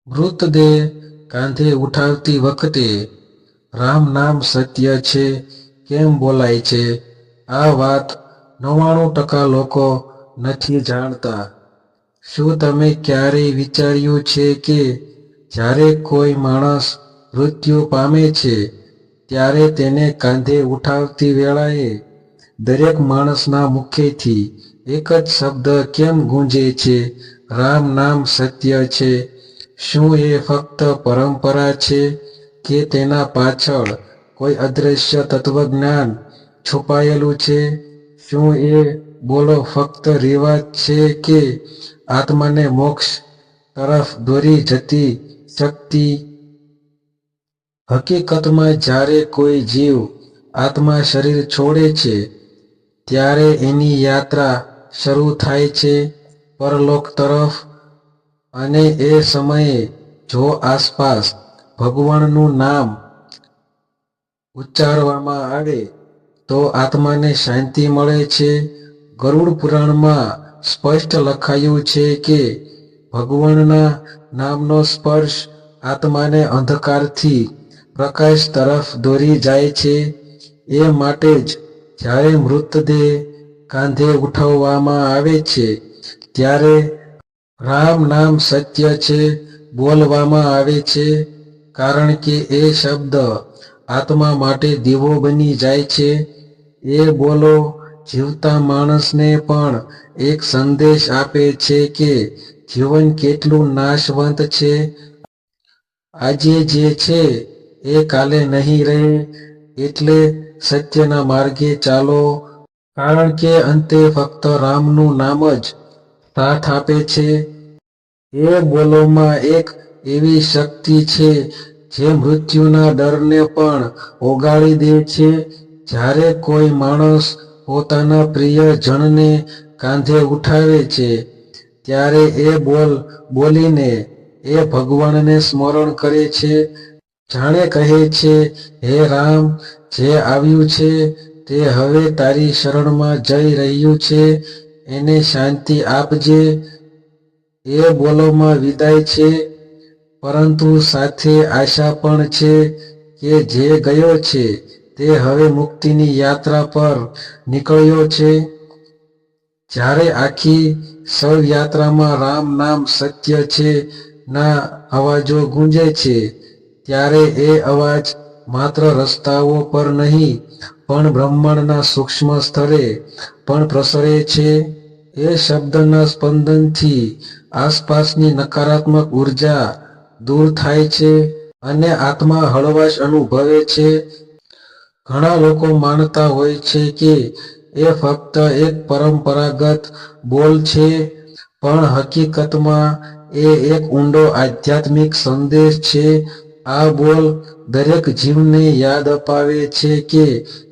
મૃતદેહ કાંધે ઉઠાવતી વખતે રામ નામ સત્ય છે કેમ બોલાય છે? આ વાત 99% લોકો નથી જાણતા. શું તમે ક્યારેય વિચાર્યું છે કે જ્યારે કોઈ માણસ મૃત્યુ પામે છે ત્યારે તેને કાંધે ઉઠાવતી વેળાએ દરેક માણસના મુખેથી એક જ શબ્દ કેમ ગુંજે છે? રામ નામ સત્ય છે. શું એ ફક્ત પરંપરા છે કે તેના પાછળ કોઈ અદૃશ્ય તત્વજ્ઞાન છુપાયેલું છે? શું એ બોલો ફક્ત રિવાજ છે કે આત્માને મોક્ષ તરફ દોરી જતી શક્તિ? હકીકતમાં જ્યારે કોઈ જીવ આત્મા શરીર છોડે છે ત્યારે એની યાત્રા શરૂ થાય છે પરલોક તરફ. અને એ સમયે જો આસપાસ ભગવાનનું નામ ઉચ્ચારવામાં આવે તો આત્માને શાંતિ મળે છે. ગરુડ પુરાણમાં સ્પષ્ટ લખાયું છે કે ભગવાનના નામનો સ્પર્શ આત્માને અંધકારથી પ્રકાશ તરફ દોરી જાય છે. એ માટે જ જ્યારે મૃતદેહ કાંધે ઉઠાવવામાં આવે છે ત્યારે રામ નામ સત્ય છે બોલવામાં આવે છે, કારણ કે એ શબ્દ આત્મા માટે દીવો બની જાય છે. એ બોલો જીવતા માણસને પણ એક સંદેશ આપે છે કે જીવન કેટલું નાશવંત છે. આજે જે છે એ કાલે નહીં રહે, એટલે સત્યના માર્ગે ચાલો, કારણ કે અંતે ફક્ત રામનું નામ જ સાથ આપે છે. એ બોલોમાં એક એવી શક્તિ છે જે મૃત્યુના ડરને પણ ઓગાળી દે છે. જ્યારે કોઈ માણસ પોતાના પ્રિયજનને કાંધે ઉઠાવે છે ત્યારે એ બોલ બોલીને એ ભગવાનને સ્મરણ કરે છે. જાણે કહે છે, હે રામ, જે આવ્યું છે તે હવે તારી શરણમાં જઈ રહ્યું છે, એને શાંતિ આપજે. એ બોલોમાં વિદાય છે, પરંતુ સાથે આશા પણ છે કે જે ગયો છે તે હવે મુક્તિની યાત્રા પર નીકળ્યો છે. જ્યારે આખી શવયાત્રામાં રામ નામ સત્ય છે ના અવાજો ગુંજે છે ત્યારે એ અવાજ માત્ર રસ્તાઓ પર નહીં પણ બ્રહ્માંડના સૂક્ષ્મ સ્તરે પણ પ્રસરે છે. એ શબ્દના સ્પંદનથી આસપાસની નકારાત્મક ઉર્જા દૂર થાય છે અને આત્મા હળવાશ અનુભવે છે. ઘણા લોકો માનતા હોય છે કે એ ફક્ત એક પરંપરાગત બોલ છે, પણ હકીકતમાં એ એક ઊંડો આધ્યાત્મિક સંદેશ છે. આ બોલ દરેક જીવને યાદ અપાવે છે કે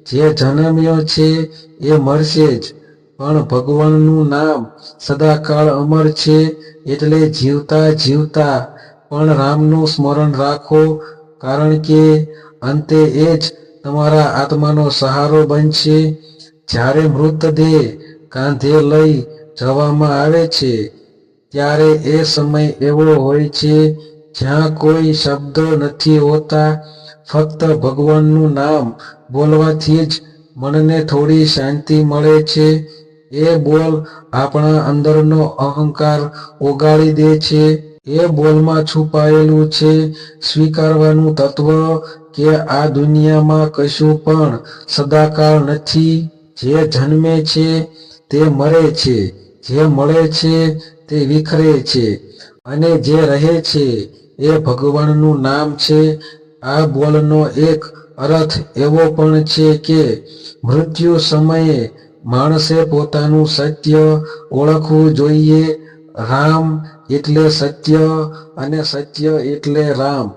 જે જન્મ્યો છે એ મરશે જ, પણ ભગવાનનું નામ સદાકાળ અમર છે. એટલે જીવતા જીવતા પણ રામનું સ્મરણ રાખો, કારણ કે અંતે એ જ તમારા આત્માનો સહારો બનશે. જ્યારે મૃતદેહ કાંધે લઈ જવામાં આવે છે ત્યારે એ સમય એવો હોય છે જ્યાં કોઈ શબ્દો નથી હોતા, ફક્ત ભગવાનનું નામ બોલવાથી જ મનને થોડી શાંતિ મળે છે. એ બોલ આપણા અંદરનો અહંકાર ઓગાળી દે છે. એ બોલમાં છુપાયેલું છે સ્વીકારવાનું તત્વ કે આ દુનિયામાં કશું પણ સદાકાળ નથી. જે જન્મે છે તે મરે છે, જે મળે છે તે વિખરે છે, અને જે રહે છે એ ભગવાનનું નામ છે. આ બોલનો એક અર્થ એવો પણ છે કે મૃત્યુ સમયે માણસે પોતાનું સત્ય ઓળખવું જોઈએ. રામ એટલે સત્ય અને સત્ય એટલે રામ,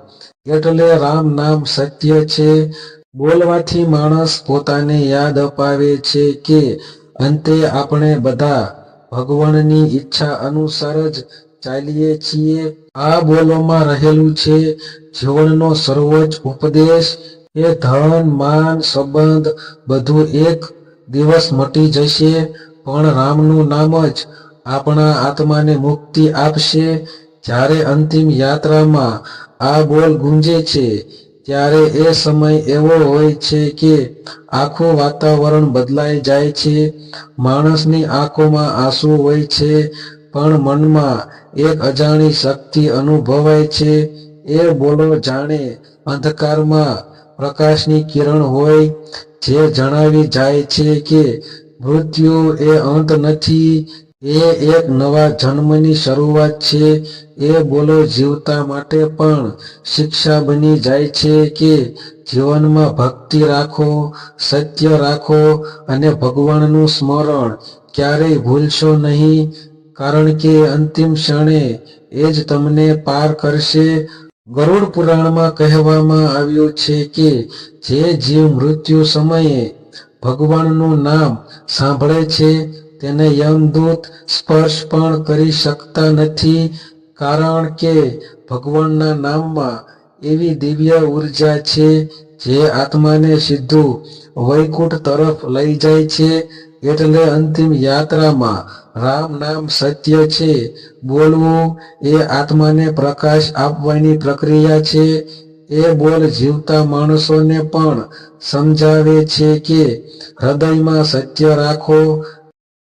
એટલે રામ નામ સત્ય છે. બોલવાથી માણસ પોતાને યાદ અપાવે છે કે અંતે આપણે બધા ભગવાનની ઈચ્છા અનુસાર જ ચાલીએ છીએ. આ બોલોમાં રહેલું છે જીવનનો સર્વોચ્ચ ઉપદેશ કે ધન, માન, સંબંધ બધું એક દિવસ મટી જશે, પણ રામનું નામ જ આપણા આત્માને મુક્તિ આપશે. જ્યારે અંતિમ યાત્રામાં આ બોલ ગુંજે છે ત્યારે એ સમય એવો હોય છે કે આખું વાતાવરણ બદલાઈ જાય છે. માણસની આંખોમાં આંસુ હોય છે, પણ મનમાં એક અજાણી શક્તિ અનુભવાય છે. એ બોલો જાણે અંધકારમાં પ્રકાશની કિરણ હોય, જે જણાવી જાય છે કે મૃત્યુ એ અંત નથી, એ એક નવા જન્મની શરૂઆત છે. એ બોલો જીવતા માટે પણ શિક્ષા બની જાય છે કે જીવનમાં ભક્તિ રાખો, સત્ય રાખો અને ભગવાનનું સ્મરણ ક્યારેય ભૂલશો નહીં, કારણ કે અંતિમ ક્ષણે એ જ તમને પાર કરશે. ગરુડ પુરાણમાં કહેવામાં આવ્યું છે કે જે જીવ મૃત્યુ સમયે ભગવાનનું નામ સાંભળે છે તેને યમદૂત સ્પર્શ પણ કરી શકતા નથી, કારણ કે ભગવાનના નામમાં એવી દિવ્ય ઉર્જા છે જે આત્માને સીધું વૈકુંઠ તરફ લઈ જાય છે. એટલે અંતિમ યાત્રામાં રામ નામ સત્ય છે બોલવું એ આત્માને પ્રકાશ આપવાની પ્રક્રિયા છે. એ બોલ જીવતા માણસોને પણ સમજાવે છે કે હૃદયમાં સત્ય રાખો,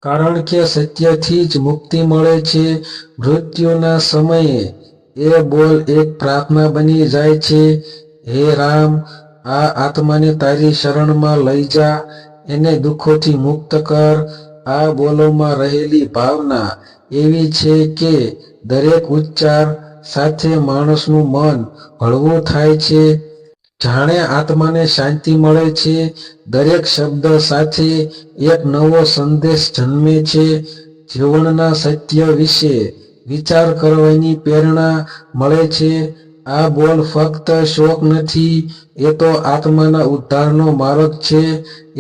કારણ કે સત્યથી જ મુક્તિ મળે છે. મૃત્યુના સમયે એ બોલ એક પ્રાર્થના બની જાય છે, હે રામ, આ આત્માને તારી શરણમાં લઈ જા, એને દુઃખોથી મુક્ત કર. આ બોલોમાં રહેલી ભાવના એવી છે કે દરેક ઉચ્ચાર સાથે માણસનું મન હળવું થાય છે, જાણે આત્માને શાંતિ મળે છે. દરેક શબ્દ સાથે એક નવો સંદેશ જન્મે છે, જીવનના સત્ય વિશે વિચાર કરવાની પ્રેરણા મળે છે. આ બોલ ફક્ત શોક નથી, એ તો આત્માના ઉદ્ધારનો માર્ગ છે.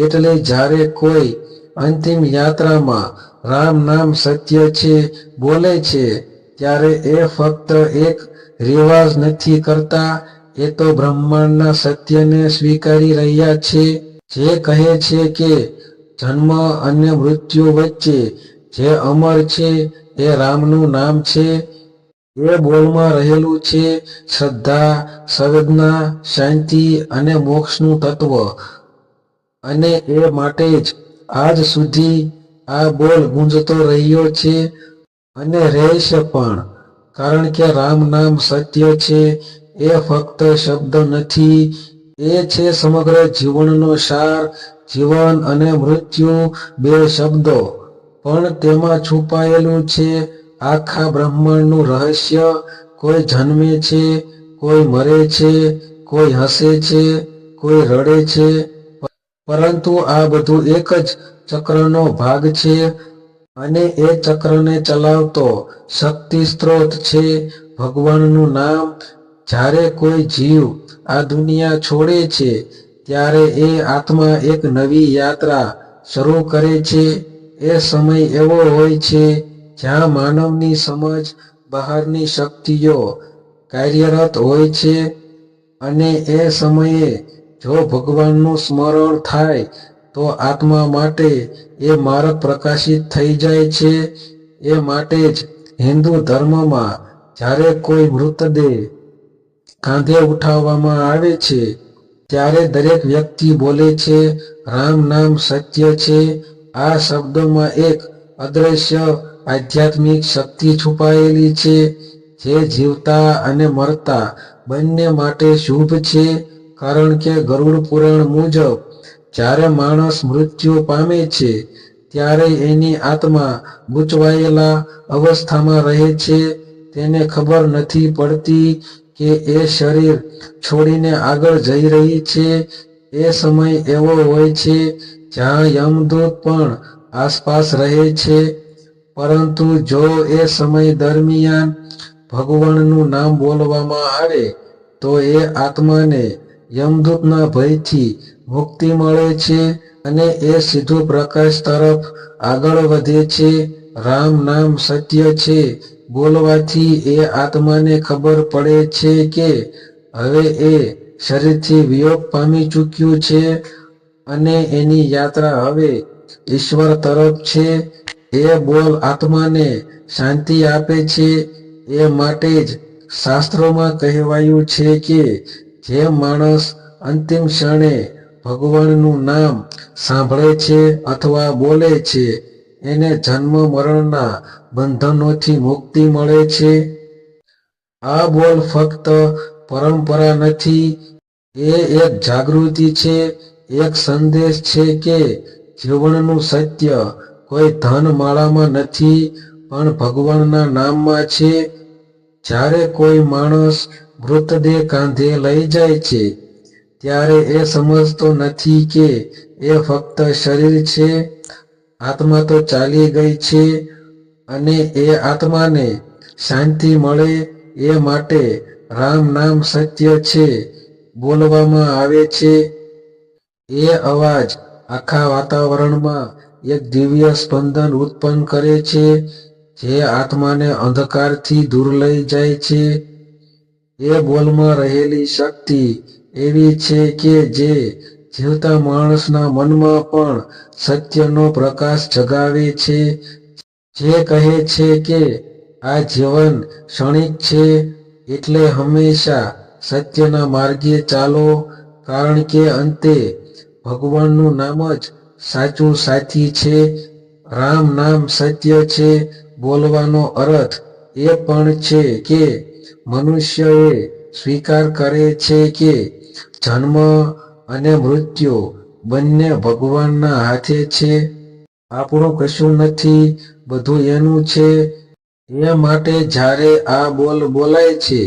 એટલે જ્યારે કોઈ અંતિમ યાત્રામાં રામ નામ સત્ય છે બોલે છે ત્યારે એ ફક્ત એક રિવાજ નથી કરતા, એ તો બ્રહ્માંડના સત્યને સ્વીકારી રહ્યા છે, જે કહે છે કે જન્મ અને મૃત્યુ વચ્ચે જે અમર છે એ રામનું નામ છે. એ બોલમાં રહેલું છે શ્રદ્ધા, સંવેદના, શાંતિ અને મોક્ષનું તત્વ, અને એ માટે જ આજ સુધી આ બોલ ગુંજતો રહ્યો છે અને રહેશે પણ, કારણ કે રામ નામ સત્ય છે. એ ફક્ત શબ્દ નથી, એ છે સમગ્ર જીવનનો સાર. જીવન અને મૃત્યુ બે શબ્દો, પણ તેમાં છુપાયેલું છે આખા બ્રહ્માંડનું રહસ્ય. કોઈ જન્મે છે, કોઈ મરે છે, કોઈ હસે છે, કોઈ રડે છે, પરંતુ આ બધું એક જ ચક્રનો ભાગ છે, અને એ ચક્રને ચલાવતો શક્તિ સ્ત્રોત છે ભગવાનનું નામ. જ્યારે કોઈ જીવ આ દુનિયા છોડે છે ત્યારે એ આત્મા એક નવી યાત્રા શરૂ કરે છે. એ સમય એવો હોય છે જ્યાં માનવની સમજ બહારની શક્તિઓ કાર્યરત હોય છે, અને એ સમયે જો ભગવાનનું સ્મરણ થાય તો આત્મા માટે એ માર્ગ પ્રકાશિત થઈ જાય છે. એ માટે જ હિન્દુ ધર્મમાં જ્યારે કોઈ મૃતદેહ કાંધે ઉઠાવવામાં આવે છે ત્યારે દરેક વ્યક્તિ બોલે છે, રામ નામ સત્ય છે. આ શબ્દોમાં એક અદ્રશ્ય આધ્યાત્મિક શક્તિ છુપાયેલી છે, જે જીવતા અને મરતા બંને માટે શુભ છે. કારણ કે ગરુડ પુરાણ મુજબ જ્યારે માણસ મૃત્યુ પામે છે ત્યારે એની આત્મા ગૂંચવાયેલા અવસ્થામાં રહે છે. તેને ખબર નથી પડતી કે એ શરીર છોડીને આગળ જઈ રહી છે. એ સમય એવો હોય છે જ્યાં યમદૂત પણ આસપાસ રહે છે, પરંતુ જો એ સમય દરમિયાન ભગવાનનું નામ બોલવામાં આવે તો એ આત્માને યમદૂતના ભયથી મુક્તિ મળે છે, અને એ સીધું પ્રકાશ તરફ આગળ વધે છે. રામ નામ સત્ય છે બોલવાથી એ આત્માને ખબર પડે છે કે હવે એ શરીરથી વિયોગ પામી ચૂક્યું છે, અને એની યાત્રા હવે ઈશ્વર તરફ છે. એ બોલ આત્માને શાંતિ આપે છે. એ માટે જ શાસ્ત્રોમાં કહેવાયું છે કે જે માણસ અંતિમ ક્ષણે ભગવાનનું નામ સાંભળે છે અથવા બોલે છે એને જન્મ મરણના બંધનોથી મુક્તિ મળે છે. આ બોલ ફક્ત પરંપરા નથી, એ એક જાગૃતિ છે, એક સંદેશ છે કે જીવનનું સત્ય કોઈ ધન માળામાં નથી પણ ભગવાનના નામમાં છે. જ્યારે કોઈ માણસ મૃતદેહ કાંધે લઈ જાય છે ત્યારે એ સમજતો નથી કે એ ફક્ત શરીર છે, આત્મા તો ચાલી ગઈ છે અને એ આત્માને શાંતિ મળે એ માટે રામ નામ સત્ય છે બોલવામાં આવે છે. એ અવાજ આખા વાતાવરણમાં એક દિવ્ય સ્પંદન ઉત્પન્ન કરે છે જે આત્માને અંધકારથી દૂર લઈ જાય છે. એ બોલમાં રહેલી શક્તિ એવી છે કે જે જીવતા માણસના મનમાં પણ સત્યનો પ્રકાશ જગાવે છે, જે કહે છે કે આ જીવન ક્ષણિક છે, એટલે હંમેશા સત્યના માર્ગે ચાલો, કારણ કે અંતે ભગવાનનું નામ જ સાચું સાથી છે. રામ નામ સત્ય છે બોલવાનો અર્થ એ પણ છે કે મનુષ્યએ સ્વીકાર કરે છે કે જન્મ અને મૃત્યુ બંને ભગવાનના હાથે છે. આપણું કશું નથી, બધું એનું છે. એ માટે જ્યારે આ બોલ બોલાય છે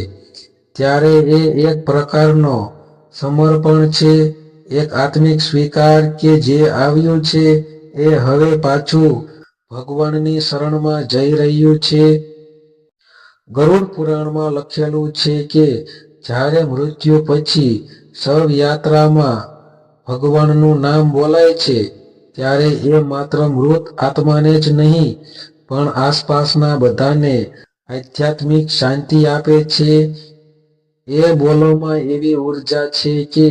ત્યારે એ એક પ્રકારનો સમર્પણ છે, એક આત્મિક સ્વીકાર કે જે આવ્યું છે એ હવે પાછું ભગવાનની શરણમાં જઈ રહ્યું છે. ગરુડ પુરાણમાં લખેલું છે કે જ્યારે મૃત્યુ પછી શવયાત્રામાં ભગવાનનું નામ બોલાય છે ત્યારે એ માત્ર મૃત આત્માને જ નહીં પણ આસપાસના બધાને આધ્યાત્મિક શાંતિ આપે છે. એ બોલોમાં એવી ઉર્જા છે કે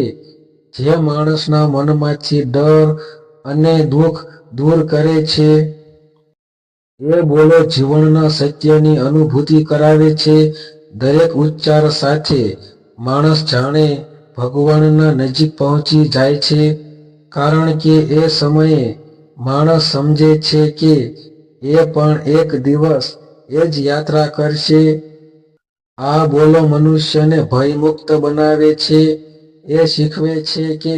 જે માણસના મનમાંથી ડર અને દુઃખ દૂર કરે છે. એ બોલો જીવનના સત્યની અનુભૂતિ કરાવે છે. દરેક ઉચ્ચાર સાથે માણસ જાણે ભગવાનના નજીક પહોંચી જાય છે, કારણ કે એ સમયે માણસ સમજે છે કે એ પણ એક દિવસ એ જ યાત્રા કરશે. આ બોલો મનુષ્યને ભયમુક્ત બનાવે છે. એ શીખવે છે કે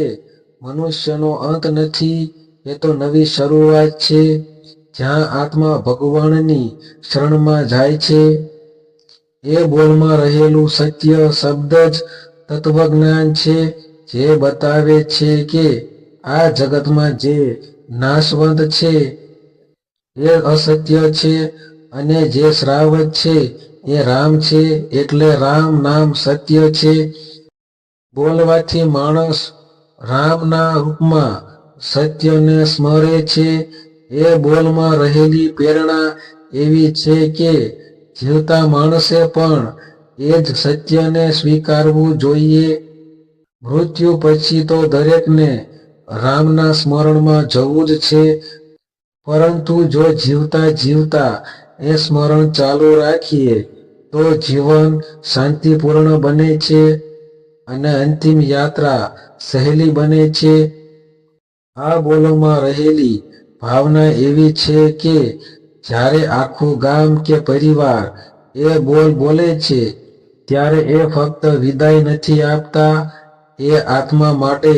મનુષ્યનો અંત નથી, એ તો નવી શરૂઆત છે જ્યાં આત્મા ભગવાનની શરણમાં જાય છે. એ બોલમાં રહેલું સત્ય શબ્દ જ તત્વજ્ઞાન છે, જે બતાવે છે કે આ જગતમાં જે નાશવંત છે એ અસત્ય છે અને જે શાશ્વત છે એ રામ છે, એટલે રામ નામ સત્ય છે. બોલવાથી માણસ રામના રૂપમાં સત્યને સ્મરે છે. એ બોલમાં રહેલી પ્રેરણા એવી છે કે જીવતા માણસે પણ એ જ સત્યને સ્વીકારવું જોઈએ. મૃત્યુ પછી તો દરેકને રામના સ્મરણમાં જવું જ છે, પરંતુ જો જીવતા જીવતા એ સ્મરણ ચાલુ રાખીએ તો જીવન શાંતિપૂર્ણ બને છે અને અંતિમ યાત્રા સહેલી બને છે. આ બોલોમાં રહેલી ભાવના એવી છે કે જ્યારે આખું ગામ કે પરિવાર એ બોલ બોલે છે ત્યારે એ ફક્ત વિદાય નથી આપતા, એ આત્મા માટે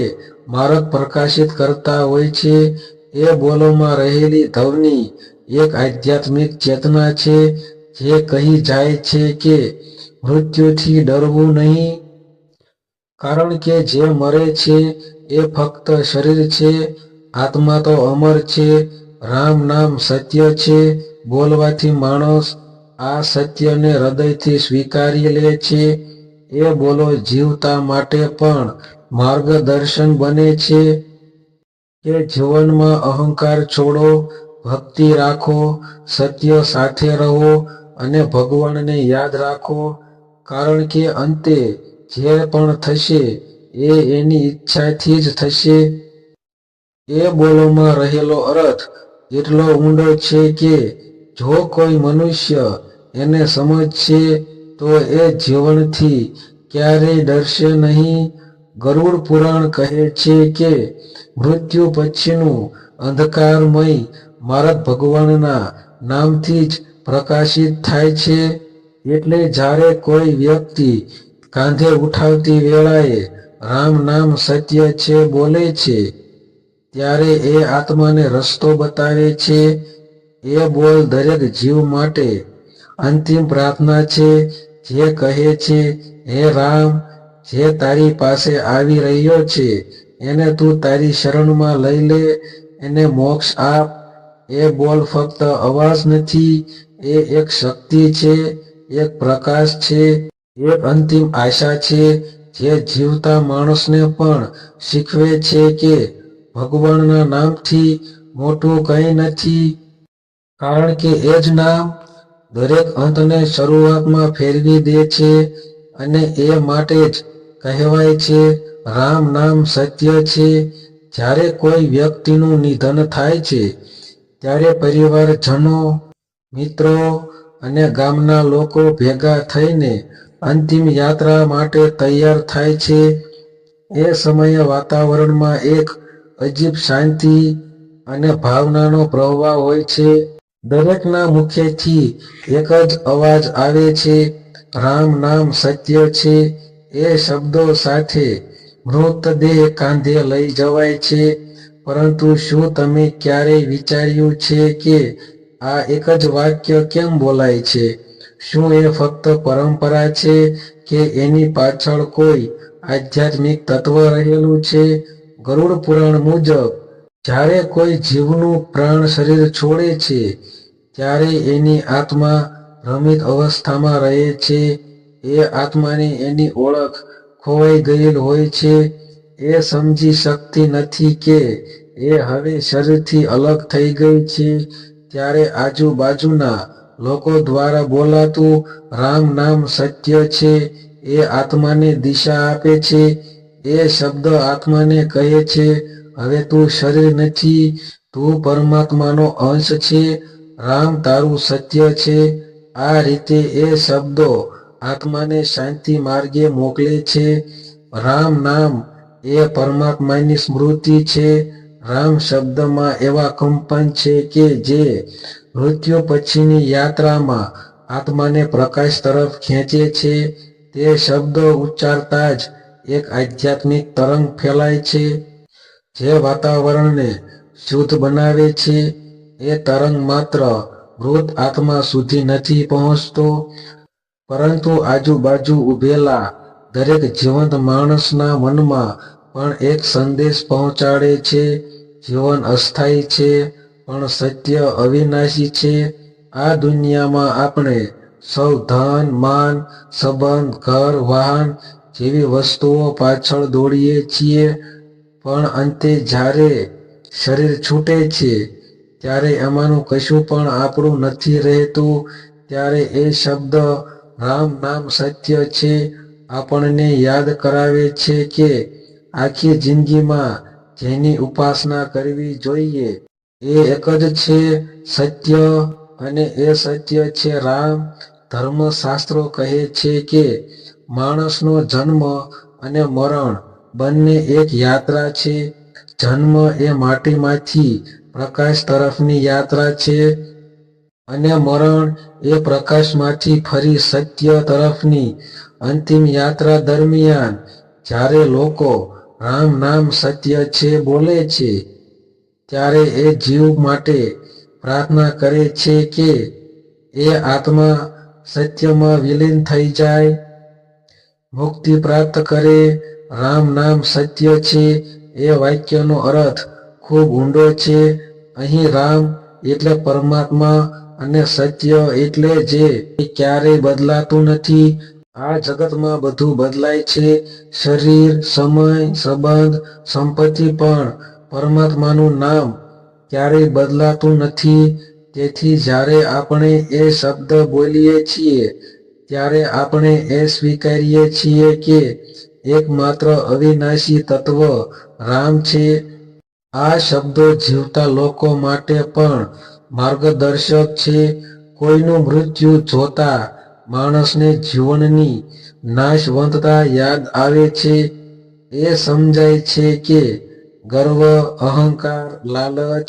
માર્ગ પ્રકાશિત કરતા હોય છે. એ બોલોમાં રહેલી ધ્વનિ એક આધ્યાત્મિક ચેતના છે જે કહી જાય છે કે મૃત્યુથી ડરવું નહીં, કારણ કે જે મરે છે એ ફક્ત શરીર છે, આત્મા તો અમર છે. રામ નામ સત્ય છે બોલવાથી માણસ આ સત્યને હૃદયથી સ્વીકારી લે છે. એ બોલો જીવતા માટે પણ માર્ગદર્શન બને છે કે જીવનમાં અહંકાર છોડો, ભક્તિ રાખો, સત્ય સાથે રહો અને ભગવાનને યાદ રાખો, કારણ કે અંતે જે પણ થશે એ એની ઈચ્છાથી જ થશે. એ બોલોમાં રહેલો અર્થ એટલો ઊંડો છે કે જો કોઈ મનુષ્ય એને સમજશે તો એ જીવનથી ક્યારેય ડરશે નહીં. ગરુડ પુરાણ કહે છે કે મૃત્યુ પછીનું અંધકારમય માર્ગ ભગવાનના નામથી જ પ્રકાશિત થાય છે. એટલે જ્યારે કોઈ વ્યક્તિ કાંધે ઉઠાવતી વેળાએ રામ નામ સત્ય છે બોલે છે, ત્યારે એ આત્માને રસ્તો બતાવે છે. એ બોલ દરેક જીવ માટે અંતિમ પ્રાર્થના છે, જે કહે છે, હે રામ, જે તારી પાસે આવી રહ્યો છે એને તું તારી શરણમાં લઈ લે, એને મોક્ષ આપ. એ બોલ ફક્ત અવાજ નથી, એ એક શક્તિ છે, એક પ્રકાશ છે, એક અંતિમ આશા છે, જે જીવતા માણસને પણ શીખવે છે કે ભગવાનના નામથી મોટું કંઈ નથી. કારણ કે એ જ નામ દરેક અંતને શરૂઆતમાં ફેરવી દે છે. અને એ માટે જ કહેવાય છે, રામ નામ સત્ય છે. જ્યારે કોઈ વ્યક્તિનું નિધન થાય છે, ત્યારે પરિવારજનો, મિત્રો અને ગામના લોકો ભેગા થઈને અંતિમ યાત્રા માટે તૈયાર થાય છે. એ સમયે વાતાવરણમાં એક અજીબ શાંતિ અને ભાવનાનો પ્રવાહ હોય છે. દરેકના મુખેથી એક જ અવાજ આવે છે, રામ નામ સત્ય છે. એ શબ્દો સાથે મૃતદેહ કાંધે લઈ જવાય છે. પરંતુ શું તમે ક્યારેય વિચાર્યું છે કે આ એક જ વાક્ય કેમ બોલાય છે? શું એ ફક્ત પરંપરા છે કે એની પાછળ કોઈ આધ્યાત્મિક તત્વ રહેલું છે? ગરુડ પુરાણ મુજબ જ્યારે કોઈ જીવનું પ્રાણ શરીર છોડે છે, ત્યારે એની આત્મા ભ્રમિત અવસ્થામાં રહે છે. એ આત્માને એની ઓળખ ખોવાઈ ગયેલ હોય છે. એ સમજી શકતી નથી કે એ હવે શરીરથી અલગ થઈ ગઈ છે. ત્યારે આજુબાજુના લોકો દ્વારા બોલાતું રામ નામ સત્ય છે. એ આત્માને દિશા આપે છે. એ શબ્દ આત્માને કહે છે, હવે તું શરીર નથી, તું પરમાત્માનો અંશ છે. રામ તારું સત્ય છે. આ રીતે એ શબ્દો આત્માને શાંતિ માર્ગે મોકલે છે. રામ નામ એ પરમાત્માની સ્મૃતિ છે. રામ શબ્દમાં એવા કંપન છે કે જે મૃત્યુ પછીની યાત્રામાં આત્માને પ્રકાશ તરફ ખેંચે છે. તે શબ્દો ઉચ્ચારતા જ એક આધ્યાત્મિક તરંગ ફેલાય છે, જે વાતાવરણને શુદ્ધ બનાવે છે. એ તરંગ માત્ર મૃત આત્મા સુધી નથી પહોંચતો, પરંતુ આજુબાજુ ઊભેલા દરેક જીવંત માણસના મનમાં પણ એક સંદેશ પહોંચાડે છે. જીવન અસ્થાયી છે, પણ સત્ય અવિનાશી છે. આ દુનિયામાં આપણે સૌ ધન, માન, સંબંધ, ઘર, વાહન જેવી વસ્તુઓ પાછળ દોડીએ છીએ, પણ અંતે જ્યારે શરીર છૂટે છે, ત્યારે એમાંનું કશું પણ આપણું નથી રહેતું. ત્યારે એ શબ્દ રામ નામ સત્ય છે આપણને યાદ કરાવે છે કે આખી જિંદગીમાં જેની ઉપાસના કરવી જોઈએ એ એક જ છે, સત્ય. અને એ સત્ય છે રામ. ધર્મશાસ્ત્રો કહે છે કે માણસનો જન્મ અને મરણ બંને એક યાત્રા છે. જન્મ એ માટીમાંથી પ્રકાશ તરફની યાત્રા છે, અને મરણ એ પ્રકાશમાંથી ફરી સત્ય તરફની અંતિમ યાત્રા દરમિયાન જ્યારે લોકો રામ નામ સત્ય છે બોલે છે, ત્યારે એ જીવ માટે પ્રાર્થના કરે છે કે એ આત્મા સત્યમાં વિલીન થઈ જાય, મુક્તિ પ્રાપ્ત કરે. રામ નામ સત્ય છે એ વાક્યનો અર્થ ખૂબ ઊંડો છે. અહીં રામ એટલે પરમાત્મા અને સત્ય એટલે જે ક્યારેય બદલાતું નથી. આ જગતમાં બધું બદલાય છે, શરીર, સમય, સંબંધ, સંપત્તિ, પણ પરમાત્માનું નામ ક્યારેય બદલાતું નથી. તેથી જ્યારે આપણે એ શબ્દ બોલીએ છીએ, ત્યારે આપણે એ સ્વીકારીએ છીએ કે એકમાત્ર અવિનાશી તત્વ રામ છે. આ શબ્દો જીવતા લોકો માટે પણ માર્ગદર્શક છે. કોઈનું મૃત્યુ જોતા માણસને જીવનની નાશવંતતા યાદ આવે છે. એ સમજાય છે કે ગર્વ, અહંકાર, લાલચ,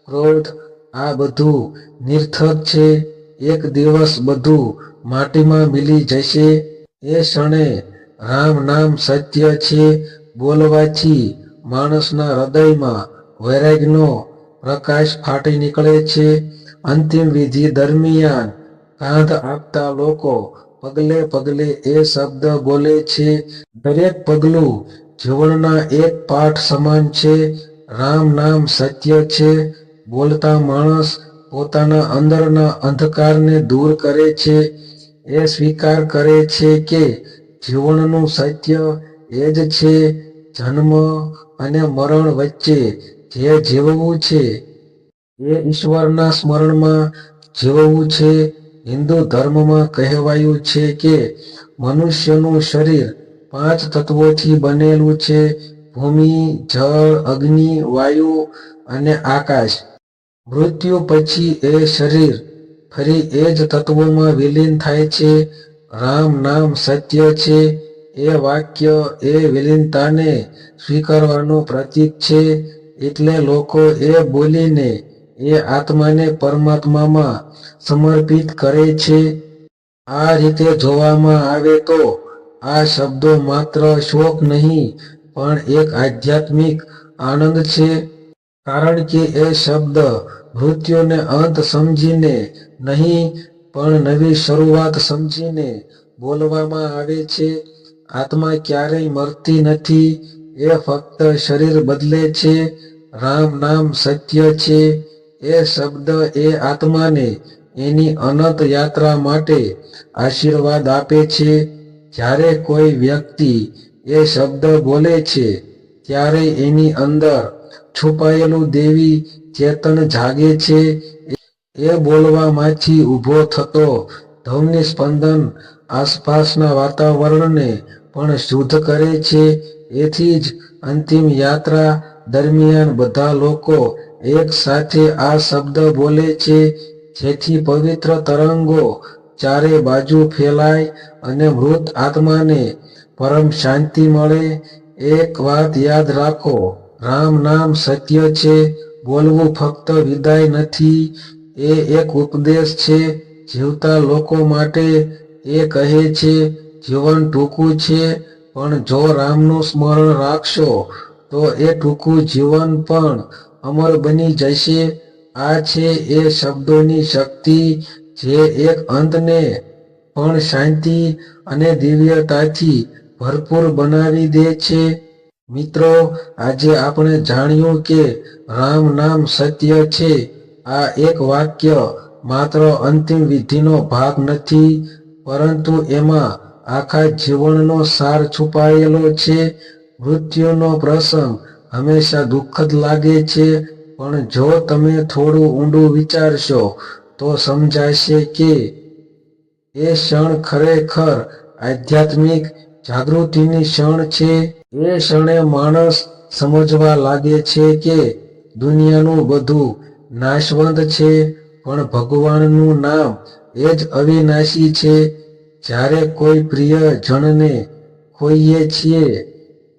ક્રોધ આ બધું નિરર્થક છે. એક દિવસ બધું માટીમાં મિલી જશે. એ ક્ષણે રામ નામ સત્ય છે બોલવાથી માણસના હૃદયમાં વૈરાગ્યનો પ્રકાશ ફાટી નીકળે છે. અંતિમ વિધિ દરમિયાન કાંધ આપતા લોકો પગલે પગલે એ શબ્દ બોલે છે. દરેક પગલું જીવનના એક પાઠ સમાન છે. રામ નામ સત્ય છે બોલતા માણસ પોતાના અંદરના અંધકારને દૂર કરે છે. એ સ્વીકાર કરે છે કે જીવનનું સત્ય એ જ છે. જન્મ અને મરણ વચ્ચે જે જીવવું છે એ ઈશ્વરના સ્મરણમાં જીવવું છે. હિન્દુ ધર્મમાં કહેવાયું છે કે મનુષ્યનું શરીર 5 તત્વોથી બનેલું છે: ભૂમિ, જળ, અગ્નિ, વાયુ અને આકાશ. મૃત્યુ પછી એ શરીર ફરી એ જ તત્વોમાં વિલીન થાય છે. રામ નામ સત્ય છે એ વાક્ય એ વિલીનતાને સ્વીકારવાનું પ્રતીક છે. એટલે લોકો એ બોલીને એ આત્માને પરમાત્મામાં સમર્પિત કરે છે. આ રીતે જોવામાં આવે તો આ શબ્દો માત્ર શોક નહીં પણ એક આધ્યાત્મિક આનંદ છે. કારણ કે એ શબ્દ મૃત્યુને અંત સમજીને નહીં પણ નવી શરૂઆત સમજીને બોલવામાં આવે છે. આત્મા ક્યારેય મરતી નથી, એ ફક્ત શરીર બદલે છે. રામ નામ સત્ય છે એ શબ્દ એ આત્માને એની અનંત યાત્રા માટે આશીર્વાદ આપે છે. જ્યારે કોઈ વ્યક્તિ એ શબ્દ બોલે છે ત્યારે એની અંદર છુપાયેલું દૈવી ચેતન જાગે છે. એ બોલવામાંથી ઊભો થતો ધ્વનિ સ્પંદન આસપાસના વાતાવરણને પણ શુદ્ધ કરે છે. એથી જ અંતિમ યાત્રા દરમિયાન બધા લોકો એક સાથે આ શબ્દ બોલે છે જેથી પવિત્ર તરંગો ચારે બાજુ ફેલાય અને મૃત આત્માને પરમ શાંતિ મળે. એક વાત યાદ રાખો, રામ નામ સત્ય છે બોલવું ફક્ત વિદાય નથી, એ એક ઉપદેશ છે જીવતા લોકો માટે. એ કહે છે જીવન ટૂંકું છે પણ જો રામનું સ્મરણ રાખશો તો એ ટૂંકું જીવન પણ અમર બની જશે. આ છે એ શબ્દોની શક્તિ જે એક અંતને પણ શાંતિ અને દિવ્યતાથી ભરપૂર બનાવી દે છે. મિત્રો, આજે આપણે જાણ્યું કે રામ નામ સત્ય છે. આ એક વાક્ય માત્ર અંતિમ વિધિનો ભાગ નથી પરંતુ એમાં આખા જીવનનો સાર છુપાયેલો છે. મૃત્યુનો પ્રસંગ હંમેશા દુઃખદ લાગે છે પણ જો તમે થોડું ઊંડું વિચારશો તો સમજાશે કે એ ક્ષણ ખરેખર આધ્યાત્મિક જાગૃતિની ક્ષણ છે. એ ક્ષણે માણસ સમજવા લાગે છે કે દુનિયાનું બધું નાશવંત છે પણ ભગવાનનું નામ એ જ અવિનાશી છે. જ્યારે કોઈ પ્રિય જણને ખોઈએ છીએ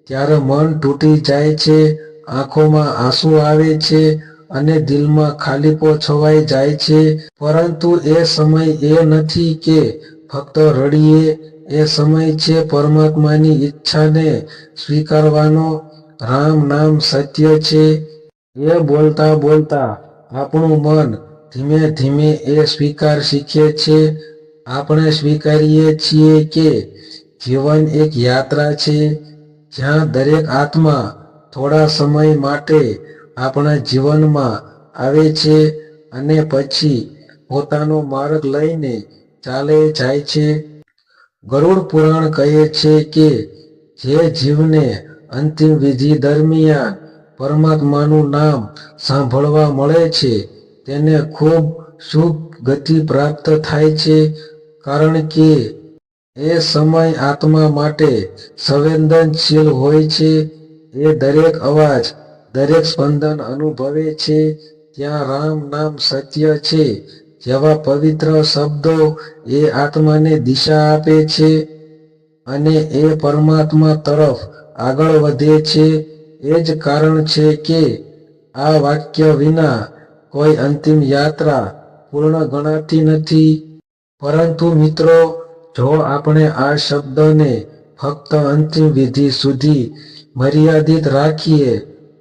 ત્યારે મન તૂટી જાય છે, આંખોમાં આંસુ આવે છે અને દિલમાં ખાલીપો છવાઈ જાય છે. પરંતુ એ સમય એ નથી કે ફક્ત રડીએ, એ સમય છે પરમાત્માની ઈચ્છાને સ્વીકારવાનો. રામ નામ સત્ય છે એ બોલતા બોલતા આપણું મન ધીમે ધીમે એ સ્વીકાર શીખે છે. આપણે સ્વીકારીએ છીએ કે જીવન એક યાત્રા છે જ્યાં દરેક આત્મા થોડા સમય માટે આપણા જીવનમાં આવે છે અને પછી પોતાનો માર્ગ લઈને ચાલે જાય છે. ગરુડ પુરાણ કહે છે કે જે જીવને અંતિમ વિધિ દરમિયાન પરમાત્માનું નામ સાંભળવા મળે છે તેને ખૂબ શુભ ગતિ પ્રાપ્ત થાય છે. કારણ કે એ સમય આત્મા માટે સંવેદનશીલ હોય છે. એ દરેક અવાજ, દરેક સ્પંદન અનુભવે છે. ત્યાં રામ નામ સત્ય છે જેવા પવિત્ર શબ્દો એ આત્માને દિશા આપે છે અને એ પરમાત્મા તરફ આગળ વધે છે. એ જ કારણ છે કે આ વાક્ય વિના કોઈ અંતિમ યાત્રા પૂર્ણ ગણાતી નથી. પરંતુ મિત્રો, જો આપણે આ શબ્દને ફક્ત અંતિમ વિધિ સુધી મર્યાદિત રાખીએ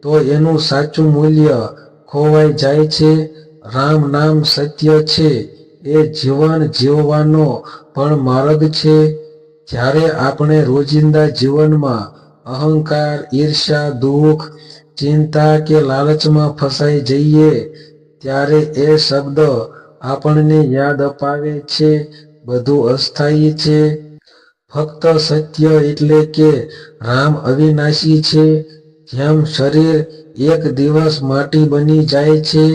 તો એનું સાચું મૂલ્ય ખોવાઈ જાય છે. રામ નામ સત્ય છે, એ જીવન જીવવાનો પણ માર્ગ છે. જ્યારે આપણે રોજિંદા જીવનમાં અહંકાર, ઈર્ષ્યા, દુઃખ, ચિંતા કે લાલચમાં ફસાઈ જઈએ ત્યારે એ શબ્દ આપણને યાદ અપાવે છે બધું અસ્થાયી છે. ફક્ત સત્ય એટલે કે રામ અવિનાશી છે. જેમ શરીર એક દિવસ માટી બની જાય છે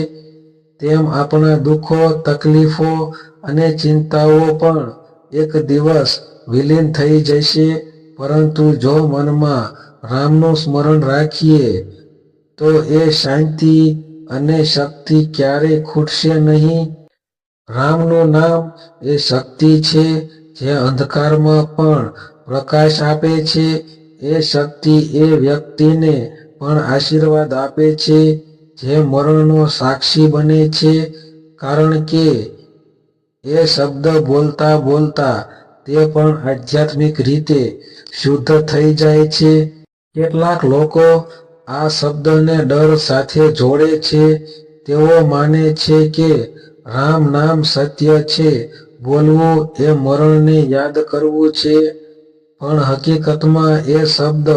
તેમ આપણા દુઃખો, તકલીફો અને ચિંતાઓ પણ એક દિવસ વિલીન થઈ જશે. પરંતુ જો મનમાં રામનું સ્મરણ રાખીએ તો એ શાંતિ અને શક્તિ ક્યારેય ખૂટશે નહીં. રામનું નામ એ શક્તિ છે જે અંધકારમાં પણ પ્રકાશ આપે છે. એ શક્તિ એ વ્યક્તિને પણ આશીર્વાદ આપે છે જે મરણનો સાક્ષી બને છે, કારણ કે એ શબ્દ બોલતા બોલતા તે પણ આધ્યાત્મિક રીતે શુદ્ધ થઈ જાય છે. કેટલાક લોકો આ શબ્દને ડર સાથે જોડે છે. તેઓ માને છે કે રામ નામ સત્ય છે, બોલવું એ મરણને યાદ કરવું છે. પણ હકીકતમાં એ શબ્દ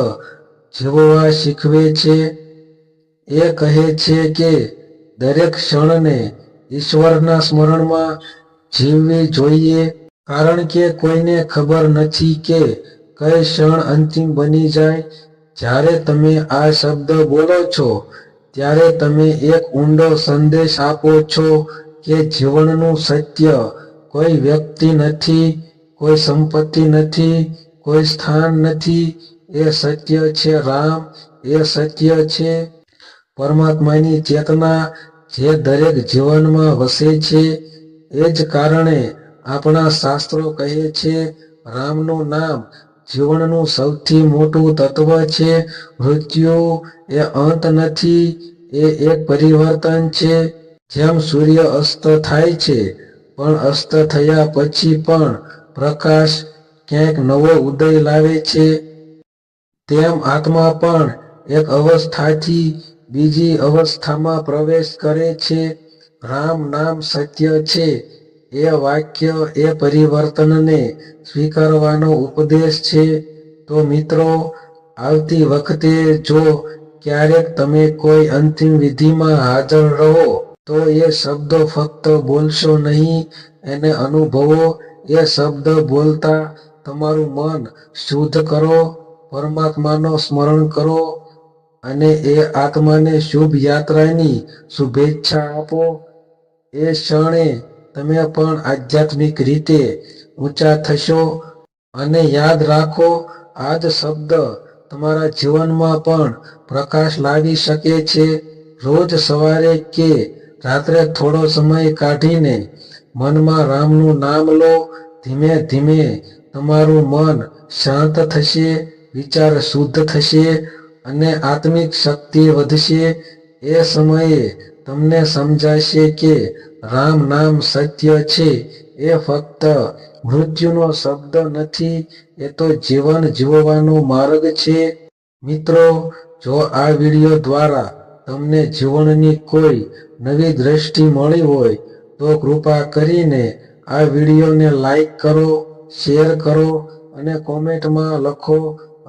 જીવવા શીખવે છે. એ કહે છે કે દરેક ક્ષણને ઈશ્વરના સ્મરણમાં જીવવી જોઈએ, કારણ કે કોઈને ખબર નથી કે કઈ ક્ષણ અંતિમ બની જાય. જ્યારે તમે આ શબ્દ બોલો છો ત્યારે તમે એક ઊંડો સંદેશ આપો છો કે જીવનનું સત્ય કોઈ વ્યક્તિ નથી, કોઈ સંપત્તિ નથી, કોઈ સ્થાન નથી. એ સત્ય છે રામ, એ સત્ય છે પરમાત્માની ચેતના જે દરેક જીવનમાં વસે છે. એ જ કારણે આપણા શાસ્ત્રો કહે છે રામનું નામ જીવનનું સૌથી મોટું તત્વ છે. મૃત્યુ એ અંત નથી, એ એક પરિવર્તન છે. જેમ સૂર્ય અસ્ત થાય છે પણ અસ્ત થયા પછી પણ પ્રકાશ ક્યાંક નવો ઉદય લાવે છે, તેમ આત્મા પણ એક અવસ્થાથી બીજી અવસ્થામાં પ્રવેશ કરે છે. રામ નામ સત્ય છે એ વાક્ય એ પરિવર્તનને સ્વીકારવાનો ઉપદેશ છે. તો મિત્રો, આવતી વખતે જો ક્યારેક તમે કોઈ અંતિમ વિધિમાં હાજર રહો તો એ શબ્દો ફક્ત બોલશો નહીં, એને અનુભવો. એ શબ્દ બોલતા તમારું મન શુદ્ધ કરો, પરમાત્માનો સ્મરણ કરો અને એ આત્માને શુભ યાત્રાની શુભેચ્છા આપો. એ ક્ષણે તમે પણ આધ્યાત્મિક રીતે ઊંચા થશો. અને યાદ રાખો, આ જ શબ્દ તમારા જીવનમાં પણ પ્રકાશ લાવી શકે છે. રોજ સવારે કે રાત્રે થોડો સમય કાઢીને મનમાં રામનું નામ લો. ધીમે ધીમે તમારું મન શાંત થશે, વિચાર શુદ્ધ થશે અને આત્મિક શક્તિ વધશે. એ સમયે તમને સમજાશે કે રામ નામ સત્ય છે, એ ફક્ત મૃત્યુનો શબ્દ નથી, એ તો જીવન જીવવાનો માર્ગ છે. મિત્રો, જો આ વિડીયો દ્વારા તમને જીવનની કોઈ નવી દ્રષ્ટિ મળી હોય તો કૃપા કરીને આ વિડીયોને લાઈક કરો, શેર કરો અને કોમેન્ટમાં લખો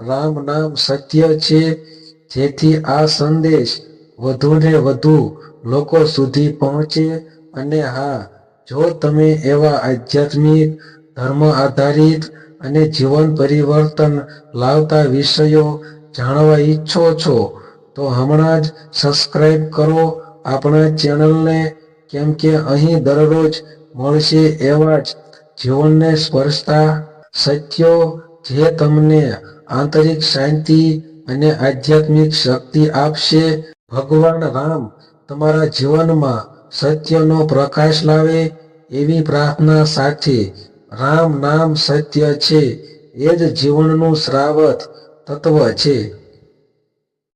રામ નામ સત્ય છે, જેથી આ સંદેશ વધુને વધુ લોકો સુધી પહોંચે. અને હા, જો તમે એવા આધ્યાત્મિક, ધર્મ આધારિત અને જીવન પરિવર્તન લાવતા વિષયો જાણવા ઈચ્છો છો તો હમણાં જ સબસ્ક્રાઇબ કરો આપણા ચેનલને, કેમ કે અહીં દરરોજ મળશે એવા જ જીવનને સ્પર્શતા સત્યો જે તમને આંતરિક શાંતિ અને આધ્યાત્મિક શક્તિ આપશે. ભગવાન રામ તમારા જીવનમાં સત્યનો પ્રકાશ લાવે, એવી પ્રાર્થના સાથે રામ નામ સત્ય છે, એ જ જીવનનું શ્રાવત તત્વ છે.